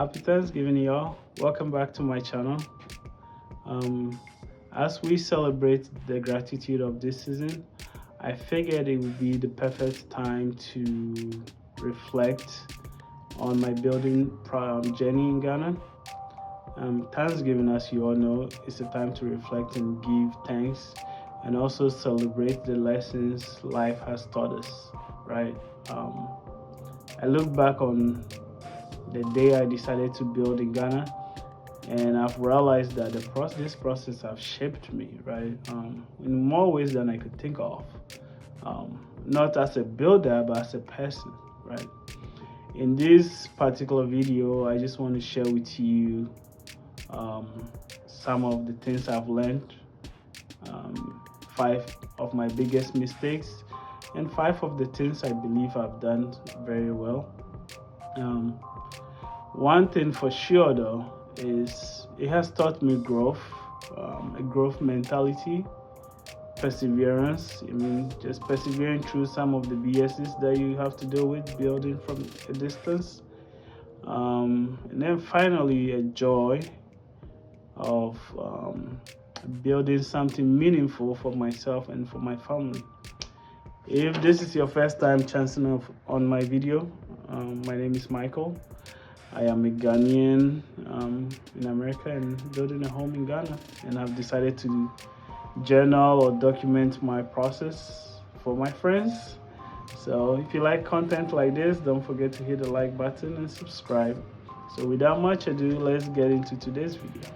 Happy Thanksgiving, y'all. Welcome back to my channel. Um, as we celebrate the gratitude of this season, I figured it would be the perfect time to reflect on my building journey in Ghana. Thanksgiving, as you all know, is a time to reflect and give thanks and also celebrate the lessons life has taught us, right? I look back on the day I decided to build in Ghana, and I've realized that this process has shaped me, right? In more ways than I could think of. Not as a builder, but as a person, right? In this particular video, I just want to share with you some of the things I've learned, 5 of my biggest mistakes, and 5 of the things I believe I've done very well. One thing for sure though is it has taught me growth, a growth mentality, perseverance. I mean, just persevering through some of the BSs that you have to deal with building from a distance. And then finally, a joy of building something meaningful for myself and for my family. If this is your first time chancing off on my video, my name is Michael. I am a Ghanaian in America and building a home in Ghana, and I've decided to journal or document my process for my friends. So if you like content like this, don't forget to hit the like button and subscribe. So without much ado, let's get into today's video.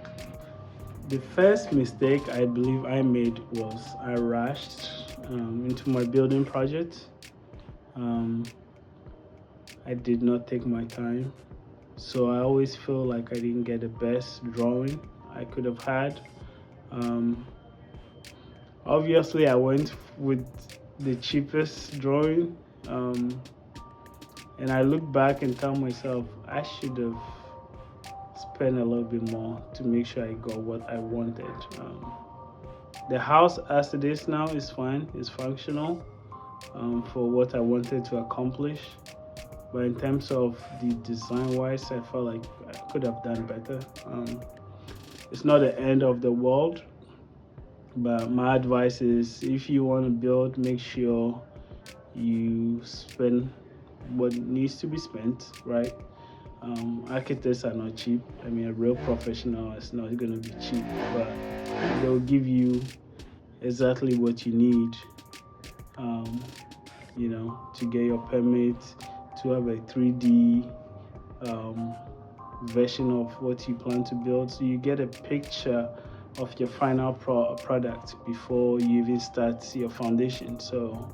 The first mistake I believe I made was I rushed into my building project. I did not take my time. So I always feel like I didn't get the best drawing I could have had. Obviously, I went with the cheapest drawing, and I look back and tell myself I should have spent a little bit more to make sure I got what I wanted. The house as it is now is fine, it's functional for what I wanted to accomplish. But in terms of the design wise, I felt like I could have done better. It's not the end of the world, but my advice is if you want to build, make sure you spend what needs to be spent, right? Architects are not cheap. I mean, a real professional is not going to be cheap, but they'll give you exactly what you need, to get your permit, to have a 3D version of what you plan to build, so you get a picture of your final product before you even start your foundation. So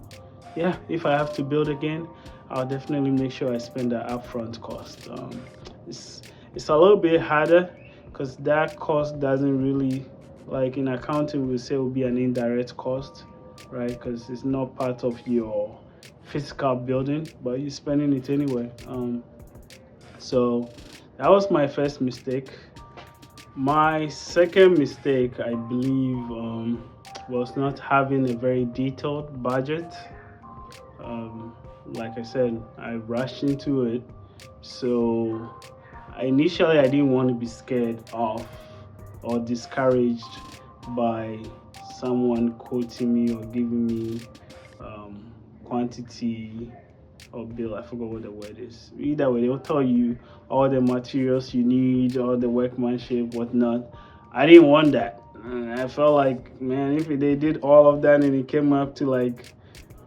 yeah, if I have to build again, I'll definitely make sure I spend the upfront cost. It's a little bit harder because that cost doesn't really, like in accounting we say, will be an indirect cost, right? Because it's not part of your physical building, but you're spending it anyway. So that was my first mistake. My second mistake, I believe, was not having a very detailed budget. Like I said, I rushed into it. So initially, I didn't want to be scared off or discouraged by someone quoting me or giving me quantity or bill. I forgot what the word is. Either way, they'll tell you all the materials you need, all the workmanship, whatnot. I didn't want that. I felt like, man, if they did all of that and it came up to like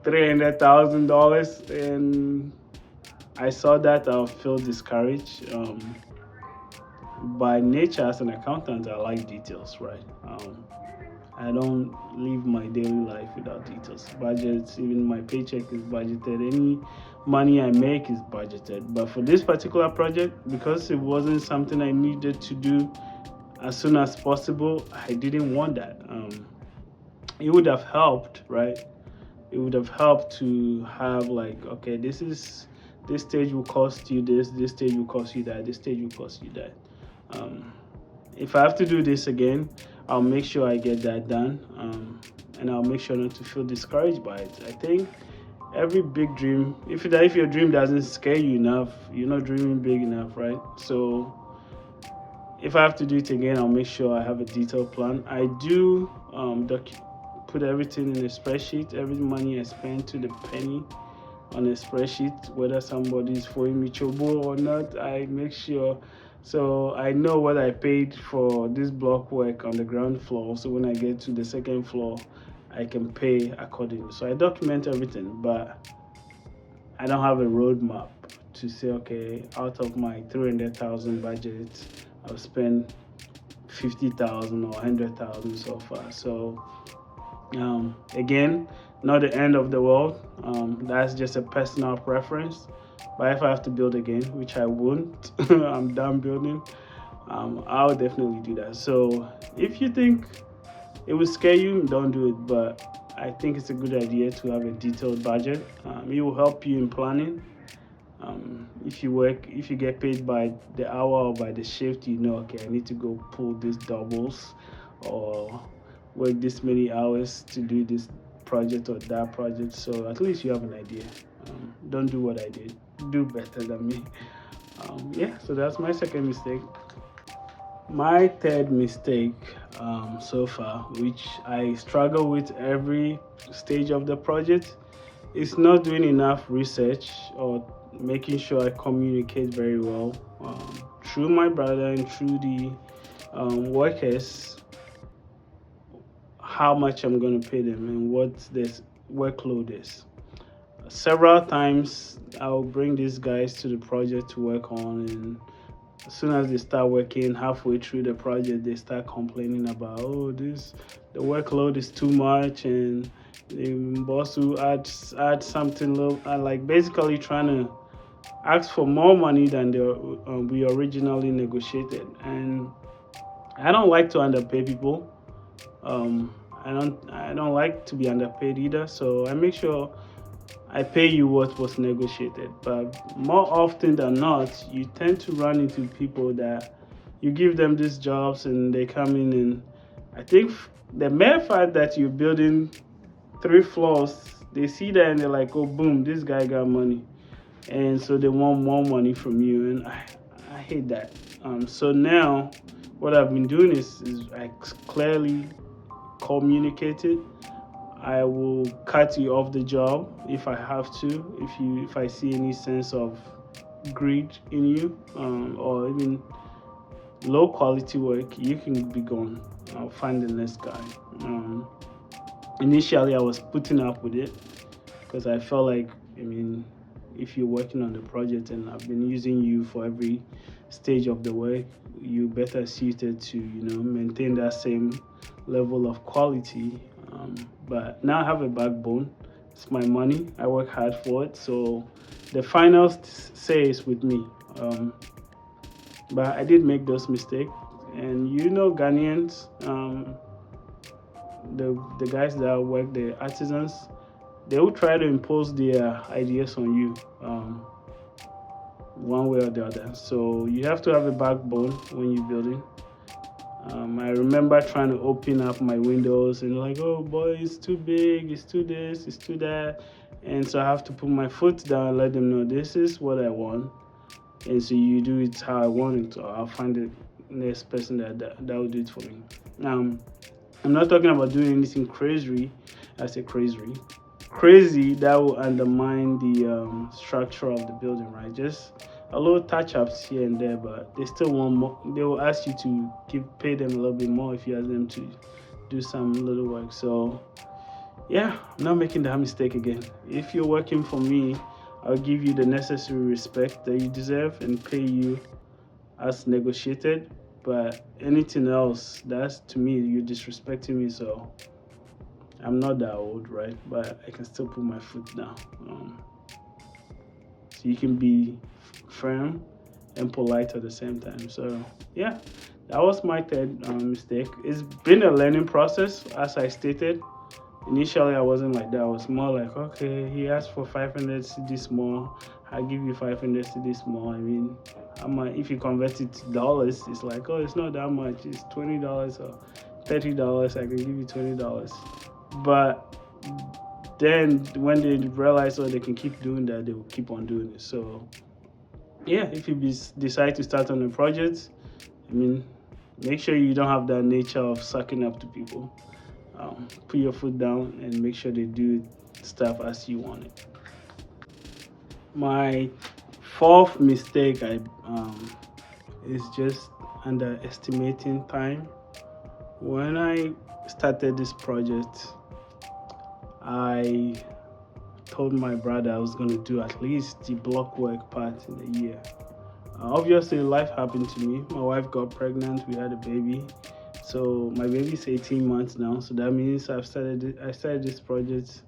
$300,000, and I saw that, I'll feel discouraged. By nature, as an accountant, I like details, right? I don't live my daily life without details. Budgets, even my paycheck is budgeted. Any money I make is budgeted. But for this particular project, because it wasn't something I needed to do as soon as possible, I didn't want that. It would have helped, right? It would have helped to have like, okay, this stage will cost you this stage will cost you that, this stage will cost you that. If I have to do this again, I'll make sure I get that done, and I'll make sure not to feel discouraged by it. I think every big dream, if your dream doesn't scare you enough, you're not dreaming big enough, right? So if I have to do it again, I'll make sure I have a detailed plan. I do put everything in a spreadsheet, every money I spend to the penny on a spreadsheet, whether somebody is following me chobo or not. I make sure, so I know what I paid for this block work on the ground floor. So when I get to the second floor, I can pay accordingly. So I document everything, but I don't have a roadmap to say, okay, out of my 300,000 budget, I'll spend 50,000 or 100,000 so far. So again, not the end of the world. That's just a personal preference. But if I have to build again, which I won't, I'm done building. I'll definitely do that. So if you think it will scare you, don't do it. But I think it's a good idea to have a detailed budget. It will help you in planning. If you get paid by the hour or by the shift, you know, okay, I need to go pull these doubles or work this many hours to do this project or that project. So at least you have an idea. Don't do what I did. Do better than me. Yeah, so that's my second mistake. My third mistake so far, which I struggle with every stage of the project, is not doing enough research or making sure I communicate very well through my brother and through the workers, how much I'm going to pay them and what this workload is. Several times I'll bring these guys to the project to work on, and as soon as they start working halfway through the project, they start complaining about, oh, the workload is too much, and the boss will add something low, like basically trying to ask for more money than we originally negotiated. And I don't like to underpay people. I don't like to be underpaid either. So I make sure I pay you what was negotiated. But more often than not, you tend to run into people that you give them these jobs and they come in, and I think the mere fact that you're building 3 floors, they see that and they're like, oh, boom, this guy got money. And so they want more money from you. And I hate that. So now what I've been doing is I clearly communicate it. I will cut you off the job if I have to. If I see any sense of greed in you, or even low quality work, you can be gone. I'll find the next guy. Initially, I was putting up with it because I felt like, if you're working on the project and I've been using you for every stage of the work, you're better suited to maintain that same level of quality. But now I have a backbone. It's my money. I work hard for it. So the final say is with me. But I did make those mistakes. And Ghanaians, the guys that work, the artisans, they will try to impose their ideas on you, one way or the other. So you have to have a backbone when you're building. I remember trying to open up my windows and like, oh boy, it's too big, it's too this, it's too that. And so I have to put my foot down and let them know this is what I want. And so you do it how I want it, or I'll find the next person that will do it for me. I'm not talking about doing anything crazy. I say crazy that will undermine the structure of the building, right? Just a little touch-ups here and there, but they still want more. They will ask you to pay them a little bit more if you ask them to do some little work. So yeah, I'm not making that mistake again. If you're working for me, I'll give you the necessary respect that you deserve and pay you as negotiated. But anything else, that's, to me, you're disrespecting me. So I'm not that old, right? But I can still put my foot down. So you can be firm and polite at the same time. So yeah, that was my third mistake. It's been a learning process, as I stated. Initially, I wasn't like that. I was more like, okay, he asked for 500 cedis more. I'll give you 500 cedis more. If you convert it to dollars, it's like, oh, it's not that much. It's $20 or $30. I can give you $20. But then when they realize, oh, they can keep doing that, they will keep on doing it. So yeah, if you decide to start on a project, I mean, make sure you don't have that nature of sucking up to people. Put your foot down and make sure they do stuff as you want it. My fourth mistake I is just underestimating time. When I started this project, I told my brother I was going to do at least the block work part in a year. Obviously, life happened to me. My wife got pregnant. We had a baby. So my baby's 18 months now. So that means I started this project,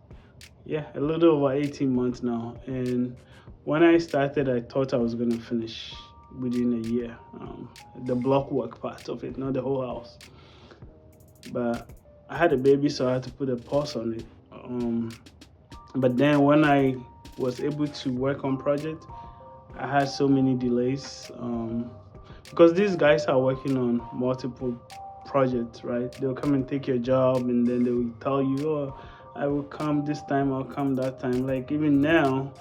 yeah, a little over 18 months now. And when I started, I thought I was going to finish within a year. The block work part of it, not the whole house. But I had a baby, so I had to put a pause on it. But then when I was able to work on project, I had so many delays because these guys are working on multiple projects, right? They'll come and take your job, and then they will tell you, "Oh, I will come this time, I'll come that time." Like even now,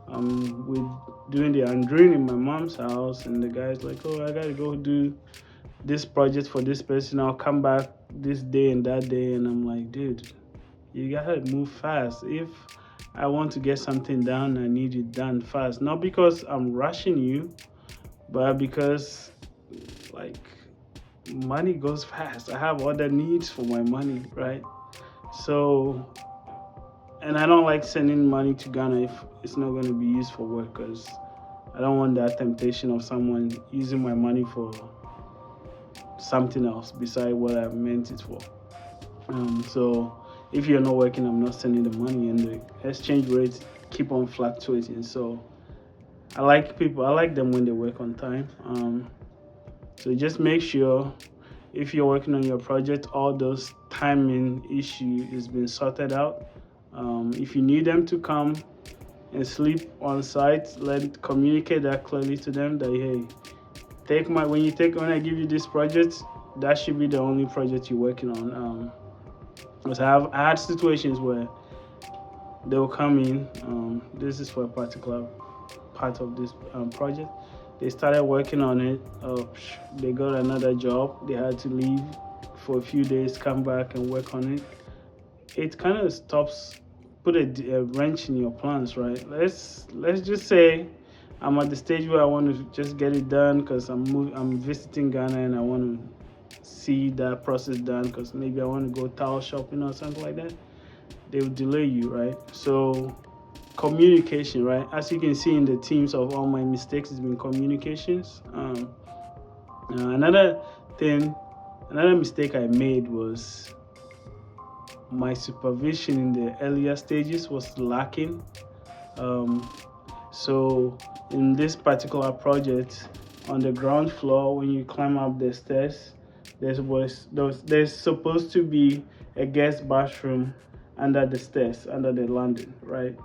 with doing the undoing in my mom's house, and the guy's like, "Oh, I gotta go do this project for this person. I'll come back this day and that day," and I'm like, "Dude, you gotta move fast. If I want to get something done, I need it done fast. Not because I'm rushing you, but because like money goes fast. I have other needs for my money, right? So, and I don't like sending money to Ghana if it's not going to be used for work, because I don't want that temptation of someone using my money for something else beside what I meant it for. So if you're not working, I'm not sending the money, and the exchange rates keep on fluctuating. So I like people. I like them when they work on time. So just make sure if you're working on your project, all those timing issue is being sorted out. If you need them to come and sleep on site, communicate that clearly to them that hey, when I give you this project, that should be the only project you're working on. Because I had situations where they will come in. This is for a particular part of this project. They started working on it. They got another job. They had to leave for a few days, come back and work on it. It kind of put a wrench in your plans, right? Let's just say I'm at the stage where I want to just get it done because I'm visiting Ghana and I want to see that process done because maybe I want to go towel shopping or something like that. They will delay you, right? So communication, right? As you can see in the themes of all my mistakes, has been communications. Another thing, another mistake I made was my supervision in the earlier stages was lacking. Um, so in this particular project, on the ground floor, when you climb up the stairs, there's supposed to be a guest bathroom under the stairs, under the landing, right?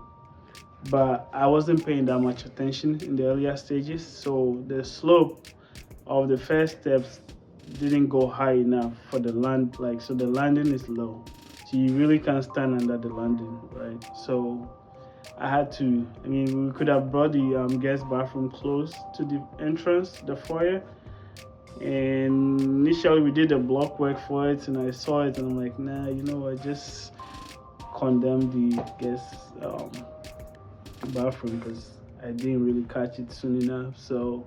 But I wasn't paying that much attention in the earlier stages, so the slope of the first steps didn't go high enough for the land, like so the landing is low, so you really can't stand under the landing, right? So I had to. I mean, we could have brought the guest bathroom close to the entrance, the foyer. And initially, we did the block work for it, and I saw it, and I'm like, nah, you know what? Just condemn the guest bathroom because I didn't really catch it soon enough. So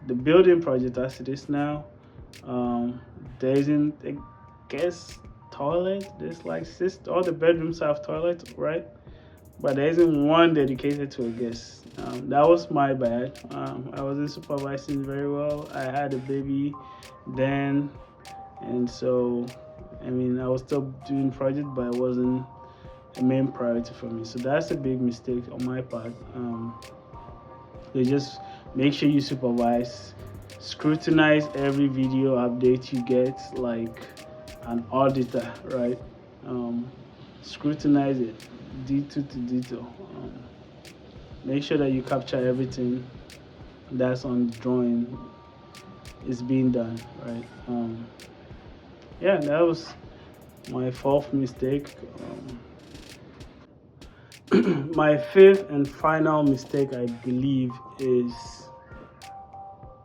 the building project as it is now, there isn't a guest toilet. There's like all the bedrooms have toilets, right? But there isn't one dedicated to a guest. That was my bad. I wasn't supervising very well. I had a baby then, and so I mean I was still doing project, but it wasn't a main priority for me. So that's a big mistake on my part. So just make sure you supervise, scrutinize every video update you get like an auditor, right? Scrutinize it detail to detail. Make sure that you capture everything that's on the drawing is being done, right? Yeah, that was my fourth mistake. My fifth and final mistake, I believe, is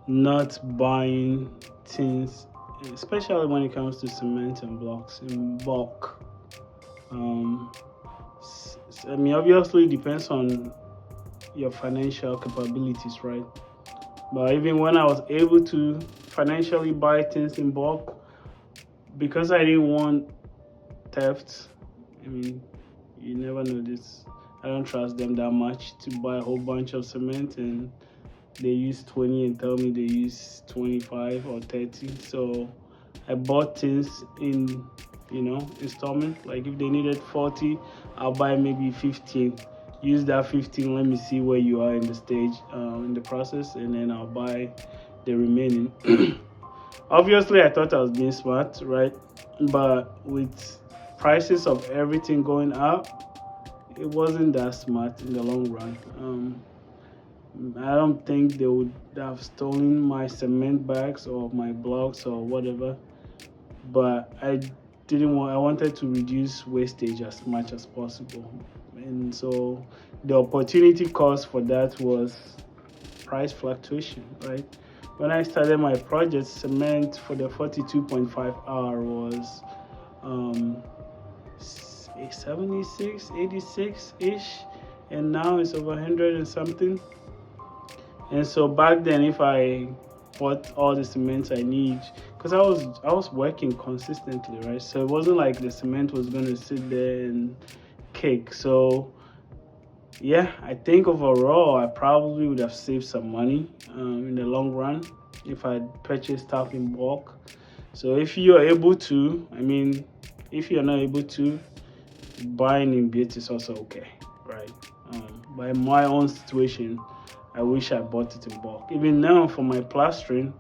not buying things, especially when it comes to cement and blocks, in bulk. Um, I mean, obviously, it depends on your financial capabilities, right? But even when I was able to financially buy things in bulk, because I didn't want theft, I mean, you never know this. I don't trust them that much to buy a whole bunch of cement and they use 20 and tell me they use 25 or 30. So I bought things in, installment. Like if they needed 40, I'll buy maybe 15. Use that 15. Let me see where you are in the stage, in the process, and then I'll buy the remaining. Obviously, I thought I was being smart, right? But with prices of everything going up, it wasn't that smart in the long run. I don't think they would have stolen my cement bags or my blocks or whatever, but I didn't want. I wanted to reduce wastage as much as possible, and so the opportunity cost for that was price fluctuation, right? When I started my project, cement for the 42.5 hour was um, 76, 86 ish, and now it's over 100 and something. And so back then, if I bought all the cement I need, because I was working consistently, right? So it wasn't like the cement was going to sit there and cake. So yeah, I think overall I probably would have saved some money in the long run if I purchased stuff in bulk. So if you are able to, I mean, if you're not able to, buying in bits is also okay, right? By my own situation, I wish I bought it in bulk. Even now, for my plastering,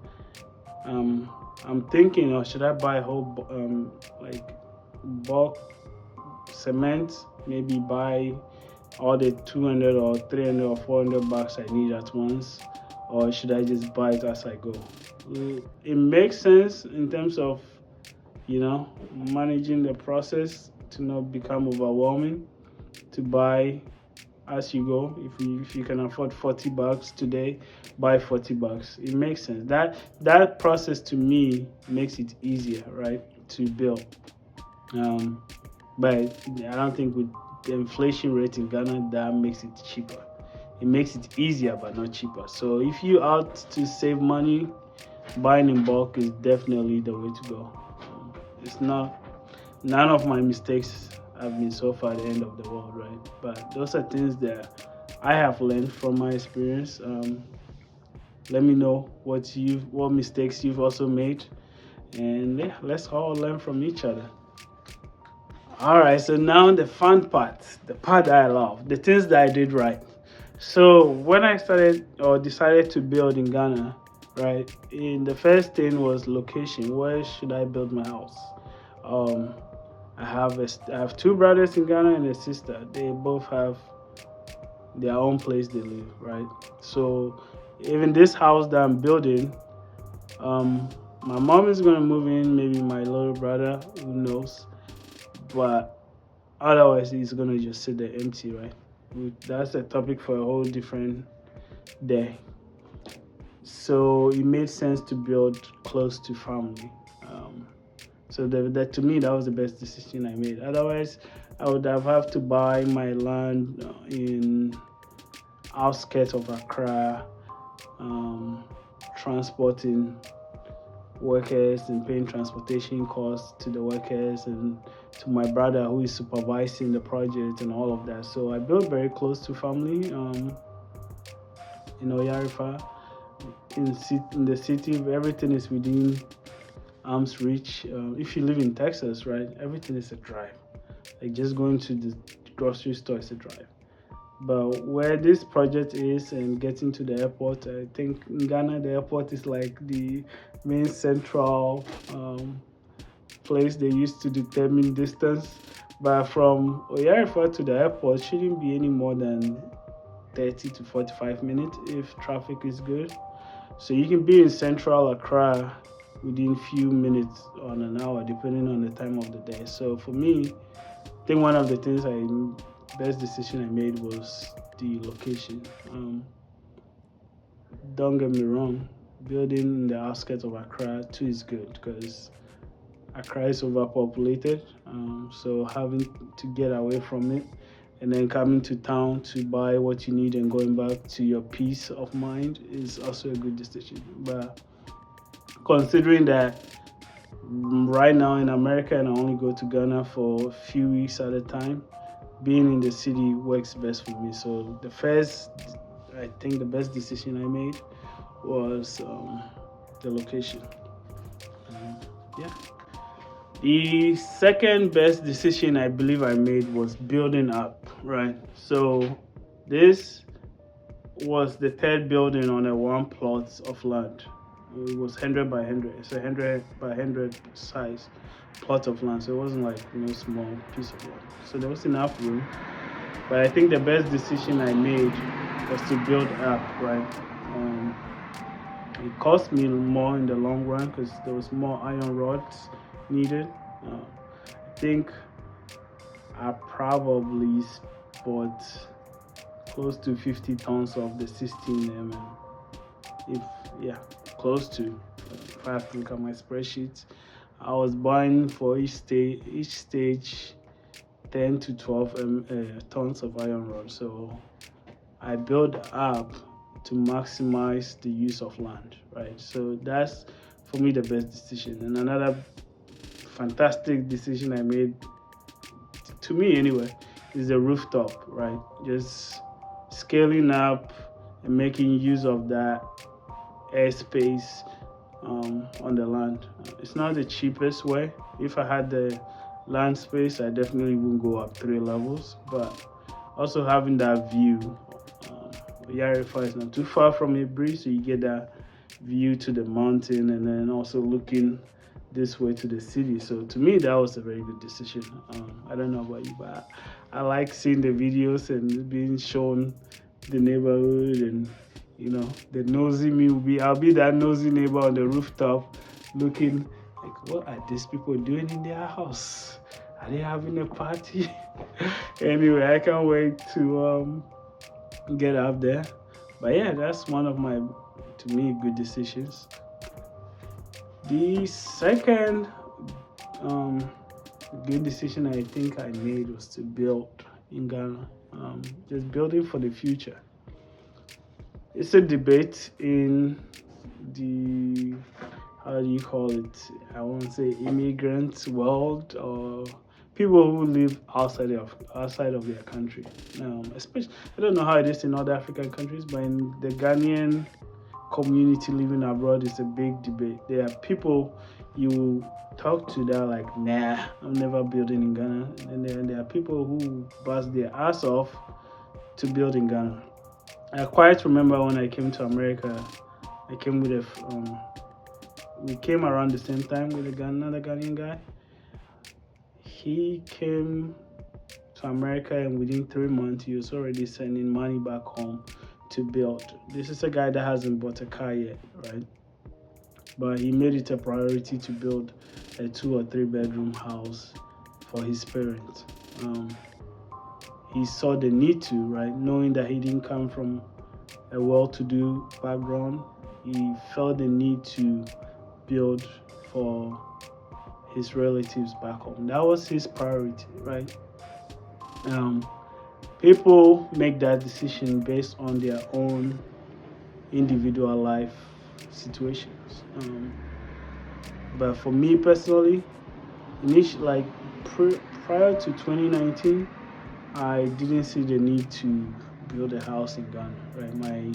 um, I'm thinking, or should I buy a whole like bulk cement? Maybe buy all the 200 or 300 or 400 bucks I need at once, or should I just buy it as I go? It makes sense in terms of managing the process to not become overwhelming, to buy as you go. If you can afford 40 bucks today, buy 40 bucks. It makes sense. That process to me makes it easier, right, to build. um but I don't think with the inflation rate in Ghana that makes it cheaper. It makes it easier but not cheaper. So if you out to save money, buying in bulk is definitely the way to go. It's not None of my mistakes have been so far the end of the world, right? But those are things that I have learned from my experience. Let me know what mistakes you've also made, and yeah, let's all learn from each other. All right, so now the fun part, the part that I love, the things that I did right. So when I started or decided to build in Ghana, right, in the first thing was location. Where should I build my house? Um, I have two brothers in Ghana and a sister. They both have their own place they live, right? So even this house that I'm building, um, my mom is gonna move in. Maybe my little brother, who knows? But otherwise, he's gonna just sit there empty, right? That's a topic for a whole different day. So it made sense to build close to family. Um, So that to me that was the best decision I made. Otherwise, I would have to buy my land in outskirts of Accra, um, transporting workers and paying transportation costs to the workers and to my brother who is supervising the project and all of that. So I built very close to family in Oyarifa. In the city, everything is within arm's reach. If you live in Texas, right, everything is a drive. Like just going to the grocery store is a drive. But where this project is and getting to the airport, I think in Ghana the airport is like the main central place they use to determine distance. But from Oyarifa to the airport shouldn't be any more than 30 to 45 minutes if traffic is good. So you can be in central Accra within few minutes on an hour, depending on the time of the day. So for me, I think one of the things I best decision I made was the location. Don't get me wrong, building in the outskirts of Accra too is good because Accra is overpopulated. So having to get away from it and then coming to town to buy what you need and going back to your peace of mind is also a good decision. But considering that right now in America and I only go to Ghana for a few weeks at a time, being in the city works best for me. So I think the best decision I made was the location. Yeah. The second best decision I believe I made was building up, right? So this was the third building on a one plot of land. It was 100 by 100. It's a 100 by 100 size plot of land. So it wasn't like no small piece of land. So there was enough room. But I think the best decision I made was to build up, right? It cost me more in the long run because there was more iron rods needed. I think I probably bought close to 50 tons of the 16 mm. If yeah, close to. If I have to look at my spreadsheet, I was buying for each stage 10 to 12 tons of iron rod. So I built up to maximize the use of land, right? So that's for me the best decision. And another fantastic decision I made, to me anyway, is the rooftop, right? Just scaling up and making use of that airspace on the land. It's not the cheapest way. If I had the land space, I definitely wouldn't go up 3 levels, but also having that view. Yarifa is not too far from a breeze, so you get that view to the mountain and then also looking this way to the city. So to me, that was a very good decision. I don't know about you, but I like seeing the videos and being shown the neighborhood, and the nosy me I'll be that nosy neighbor on the rooftop looking like, what are these people doing in their house? Are they having a party? Anyway, I can't wait to get up there. But yeah, that's one of my, to me, good decisions. The second good decision I think I made was to build in Ghana. Just building for the future. It's a debate in the, how do you call it? I won't say immigrant world, or people who live outside of their country. Especially, I don't know how it is in other African countries, but in the Ghanaian community living abroad, is a big debate. There are people you talk to that are like, nah, I'm never building in Ghana, and then there are people who bust their ass off to build in Ghana. I quite remember when I came to America, I came with we came around the same time with another Ghanaian guy. He came to America, and within 3 months, he was already sending money back home to build. This is a guy that hasn't bought a car yet, right? But he made it a priority to build a 2 or 3 bedroom house for his parents. He saw the need to, right? Knowing that he didn't come from a well-to-do background, he felt the need to build for his relatives back home. That was his priority, right? People make that decision based on their own individual life situations. But for me personally, prior to 2019, I didn't see the need to build a house in Ghana. Right, my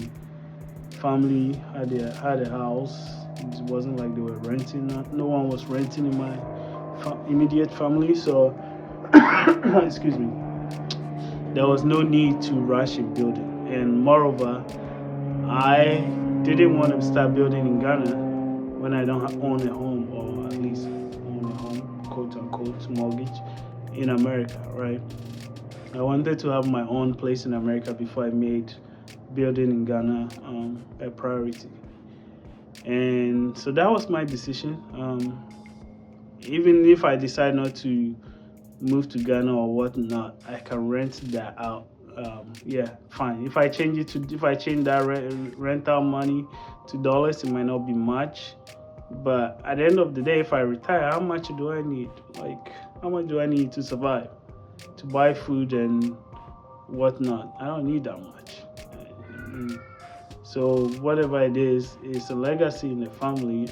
family had a house. It wasn't like they were renting. No one was renting in my immediate family. So, excuse me, there was no need to rush in building. And moreover, I didn't want to start building in Ghana when I don't own a home, or at least own a home, quote unquote, mortgage in America, right? I wanted to have my own place in America before I made building in Ghana a priority. And so that was my decision. Even if I decide not to move to Ghana or whatnot, I can rent that out. Yeah, fine. If I change that rental money to dollars, it might not be much. But at the end of the day, if I retire, how much do I need? Like, how much do I need to survive? To buy food and whatnot. I don't need that much. Mm. So whatever it is, it's a legacy in the family.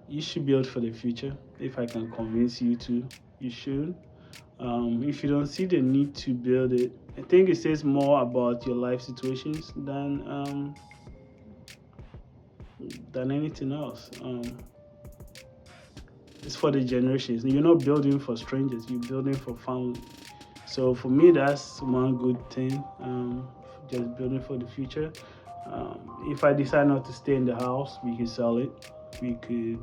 You should build for the future. If I can convince you to, you should. If you don't see the need to build it, I think it says more about your life situations than anything else. It's for the generations. You're not building for strangers. You're building for family. So for me, that's one good thing. Just building for the future. If I decide not to stay in the house, we could sell it. We could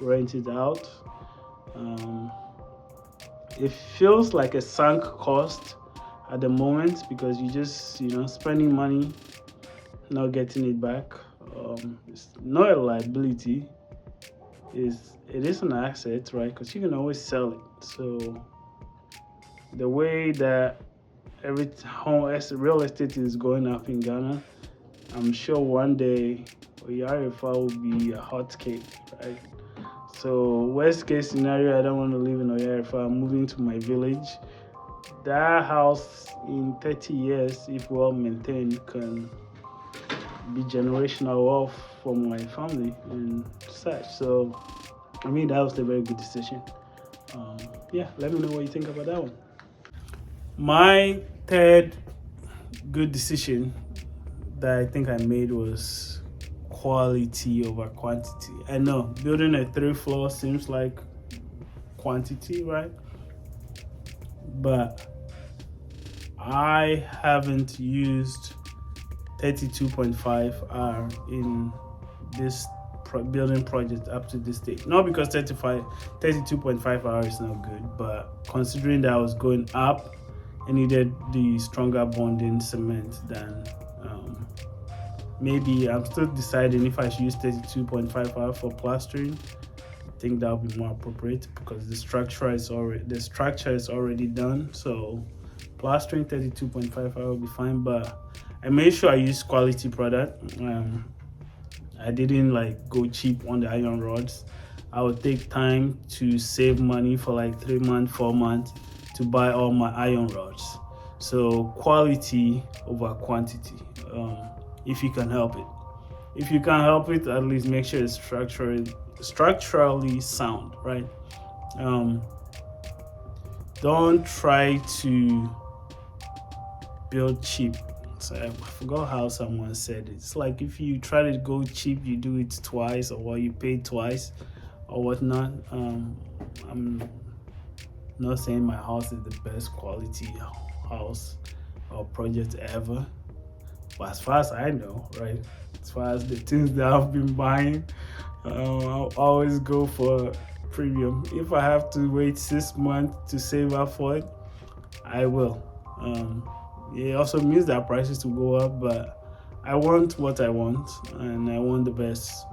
rent it out. Um, it feels like a sunk cost at the moment because you just spending money, not getting it back. It's not a liability. It is an asset, right? Because you can always sell it. So the way that every home real estate is going up in Ghana, I'm sure one day Oyarifa will be a hot cake, right? So worst case scenario, I don't want to live in Oyarifa. I'm moving to my village. That house in 30 years, if well maintained, can be generational wealth for my family and such. So I mean, that was a very good decision. Yeah, let me know what you think about that one. My third good decision that I think I made was quality over quantity. I know building a 3 floor seems like quantity, right? But I haven't used 32.5 R in this building project up to this date. Not because 32.5 hours is not good, but considering that I was going up, I needed the stronger bonding cement than maybe I'm still deciding if I should use 32.5 hours for plastering. I think that would be more appropriate because the structure is already done. So plastering 32.5 hours will be fine, but I made sure I use quality product. I didn't like go cheap on the iron rods. I would take time to save money for like 3 months, 4 months to buy all my iron rods. So quality over quantity, if you can help it. If you can't help it, at least make sure it's structurally sound, right? Don't try to build cheap. So I forgot how someone said it. It's like if you try to go cheap, you do it twice, or you pay twice, or whatnot. I'm not saying my house is the best quality house or project ever, but as far as I know, right? As far as the things that I've been buying, I'll always go for premium. If I have to wait 6 months to save up for it, I will. It also means that prices will go up, but I want what I want and I want the best.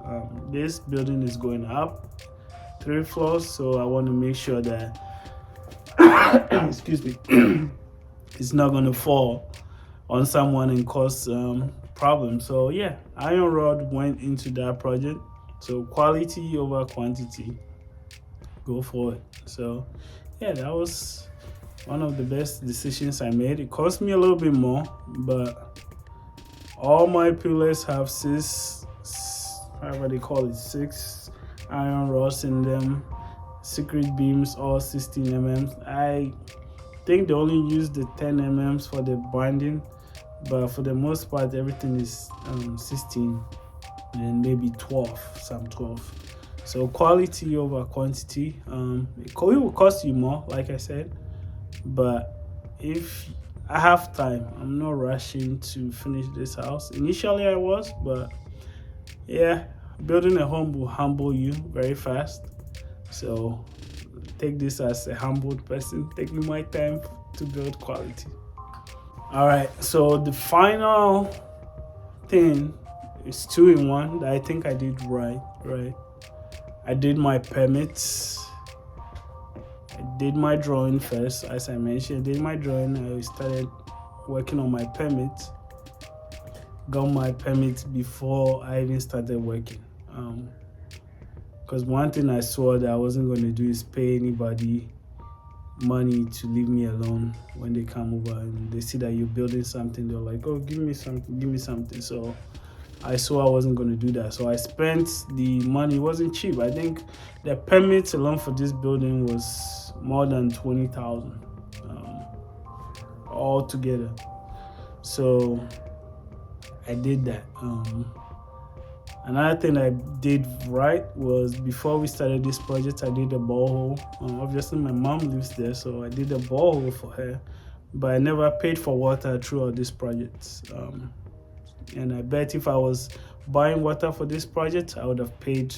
This building is going up 3 floors, so I want to make sure that excuse me it's not going to fall on someone and cause problems. So yeah, iron rod went into that project. So quality over quantity, go for it. So yeah, that was one of the best decisions I made. It cost me a little bit more, but all my pillars have six iron rods in them, secret beams, all 16 mm. I think they only use the 10 mm for the binding, but for the most part, everything is 16 and maybe 12, some 12. So quality over quantity. It will cost you more, like I said, but if I have time, I'm not rushing to finish this house. Initially I was, but yeah, building a home will humble you very fast. So take this as a humbled person, taking my time to build quality. All right, so the final thing is 2-in-1 that I think I did right. I did my permits. I did my drawing first. As I mentioned, I did my drawing. I started working on my permit. Got my permit before I even started working. Because one thing I swore that I wasn't going to do is pay anybody money to leave me alone when they come over and they see that you're building something. They're like, oh, give me something. So I swore I wasn't going to do that. So I spent the money. It wasn't cheap. I think the permit alone for this building was more than 20,000 all together. So I did that. Another thing I did right was before we started this project, I did a borehole. Obviously, my mom lives there, so I did a borehole for her, but I never paid for water throughout this project. And I bet if I was buying water for this project, I would have paid,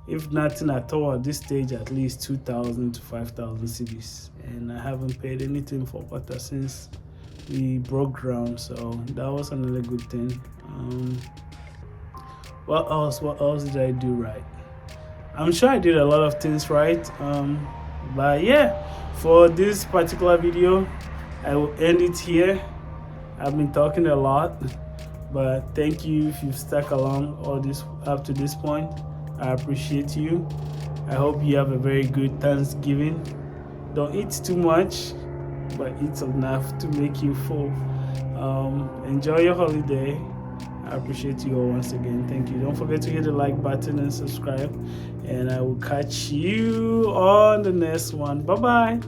if nothing at all at this stage, at least 2,000 to 5,000 cedis. And I haven't paid anything for water since we broke ground, so that was another good thing. What else did I do right? I'm sure I did a lot of things right. But yeah, for this particular video, I will end it here. I've been talking a lot, but thank you if you've stuck along all this up to this point. I appreciate you. I hope you have a very good Thanksgiving. Don't eat too much, but eat enough to make you full. Enjoy your holiday. I appreciate you all once again. Thank you. Don't forget to hit the like button and subscribe. And I will catch you on the next one. Bye-bye.